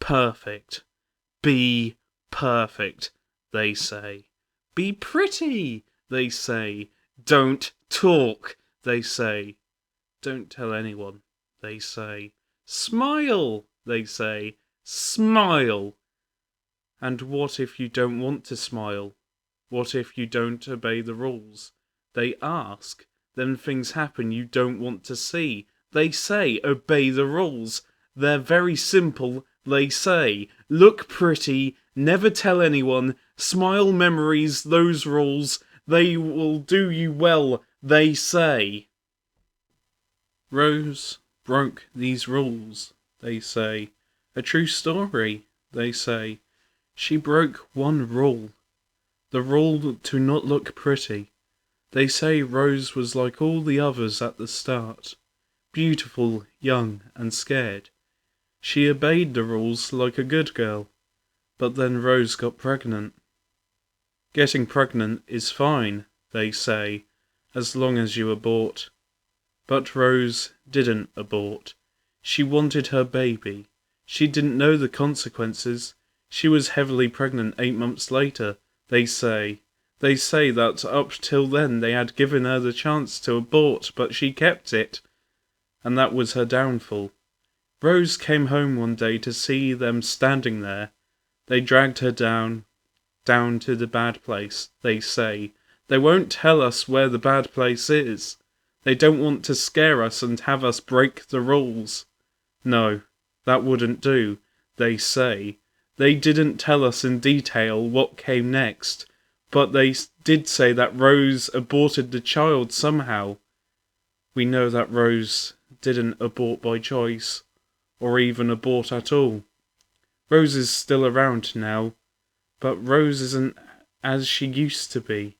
perfect. Be perfect, they say. Be pretty, they say. Don't talk, they say. Don't tell anyone, they say. Smile, they say. Smile. And what if you don't want to smile? What if you don't obey the rules? They ask. Then things happen you don't want to see. They say, obey the rules. They're very simple, they say. Look pretty, never tell anyone. Smile, memories, those rules. They will do you well, they say. Rose broke these rules, they say. A true story, they say. She broke one rule. The rule to not look pretty. They say Rose was like all the others at the start. Beautiful, young, and scared. She obeyed the rules like a good girl. But then Rose got pregnant. Getting pregnant is fine, they say, as long as you abort. But Rose didn't abort. She wanted her baby. She didn't know the consequences. She was heavily pregnant 8 months later, they say. They say that up till then they had given her the chance to abort, but she kept it. And that was her downfall. Rose came home one day to see them standing there. They dragged her down to the bad place, they say. They won't tell us where the bad place is. They don't want to scare us and have us break the rules. No, that wouldn't do, they say. They didn't tell us in detail what came next, but they did say that Rose aborted the child somehow. We know that Rose didn't abort by choice, or even abort at all. Rose is still around now, but Rose isn't as she used to be.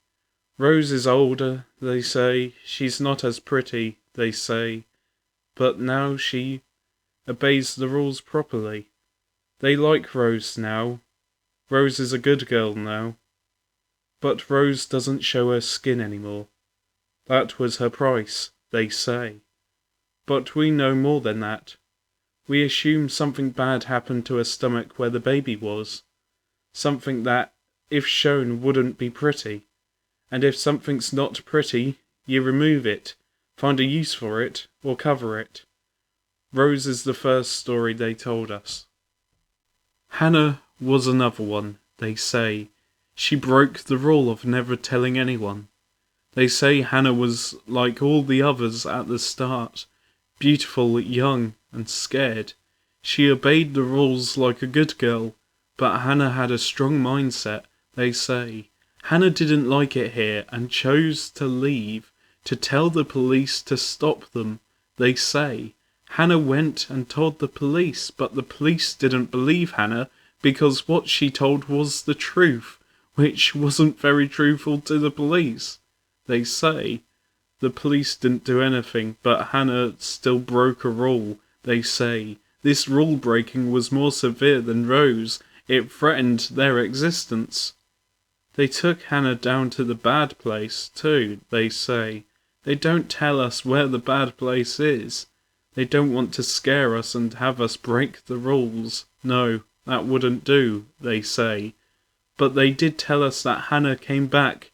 Rose is older, they say. She's not as pretty, they say. But now she obeys the rules properly. They like Rose now. Rose is a good girl now. But Rose doesn't show her skin anymore. That was her price, they say. But we know more than that. We assume something bad happened to her stomach where the baby was. Something that, if shown, wouldn't be pretty. And if something's not pretty, you remove it, find a use for it, or cover it. Rose is the first story they told us. Hannah was another one, they say. She broke the rule of never telling anyone. They say Hannah was like all the others at the start, beautiful, young, and scared. She obeyed the rules like a good girl, but Hannah had a strong mindset, they say. Hannah didn't like it here and chose to leave, to tell the police to stop them, they say. Hannah went and told the police, but the police didn't believe Hannah because what she told was the truth, which wasn't very truthful to the police, they say. The police didn't do anything, but Hannah still broke a rule, they say. This rule breaking was more severe than Rose. It threatened their existence. They took Hannah down to the bad place, too, they say. They don't tell us where the bad place is. They don't want to scare us and have us break the rules. No, that wouldn't do, they say. But they did tell us that Hannah came back.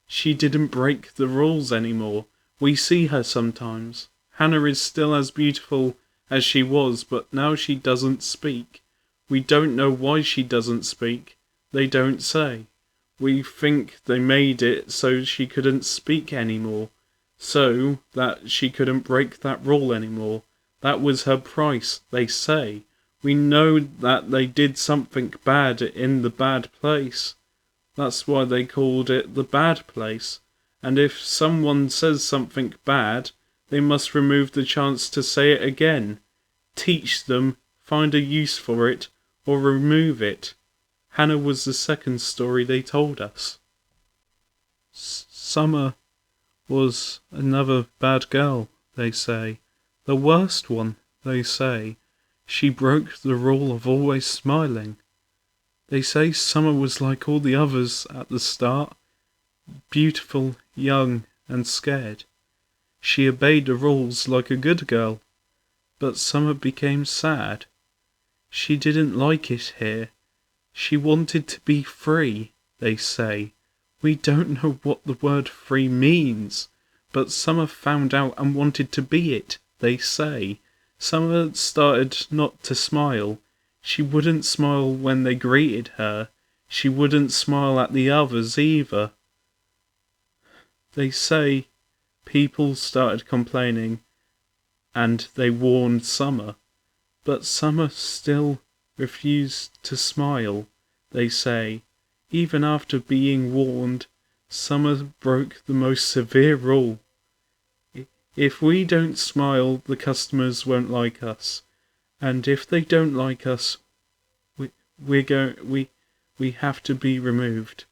She didn't break the rules anymore. We see her sometimes. Hannah is still as beautiful as she was, but now she doesn't speak. We don't know why she doesn't speak. They don't say. We think they made it so she couldn't speak anymore, so that she couldn't break that rule anymore. That was her price, they say. We know that they did something bad in the bad place. That's why they called it the bad place. And if someone says something bad, they must remove the chance to say it again. Teach them, find a use for it, or remove it. Hannah was the second story they told us. Summer was another bad girl, they say. The worst one, they say. She broke the rule of always smiling. They say Summer was like all the others at the start, beautiful, young, and scared. She obeyed the rules like a good girl, but Summer became sad. She didn't like it here. She wanted to be free, they say. We don't know what the word free means, but Summer found out and wanted to be it, they say. Summer started not to smile. She wouldn't smile when they greeted her. She wouldn't smile at the others either. They say people started complaining and they warned Summer, but Summer still refused to smile, they say. Even after being warned, Summer broke the most severe rule. If we don't smile, the customers won't like us. And if they don't like us, we have to be removed,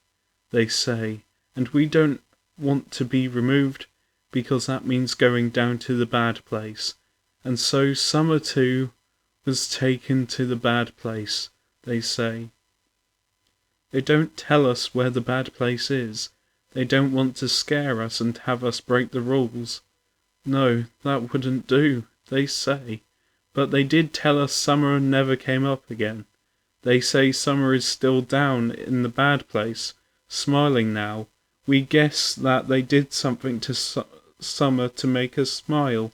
they say. And we don't want to be removed because that means going down to the bad place. And so Summer too was taken to the bad place, they say. They don't tell us where the bad place is. They don't want to scare us and have us break the rules. No, that wouldn't do, they say. But they did tell us Summer never came up again. They say Summer is still down in the bad place, smiling now. We guess that they did something to Summer to make her smile.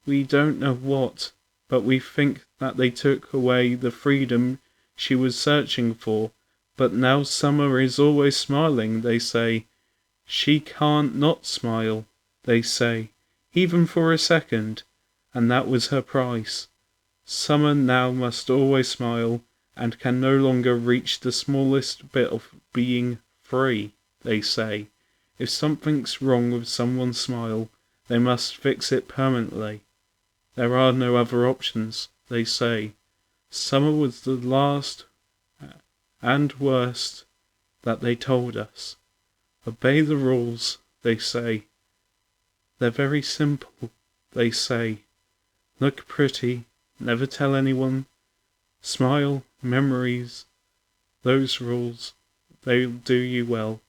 We don't know what, but we think that they took away the freedom she was searching for. But now Summer is always smiling, they say. She can't not smile, they say, even for a second, and that was her price. Summer now must always smile, and can no longer reach the smallest bit of being free, they say. If something's wrong with someone's smile, they must fix it permanently. There are no other options, they say. Summer was the last and worst that they told us. Obey the rules, they say. They're very simple, they say. Look pretty, never tell anyone. Smile, memories. Those rules, they'll do you well.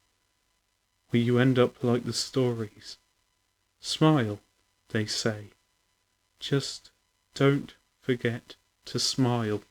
Or you end up like the stories. Smile, they say. Just don't forget to smile.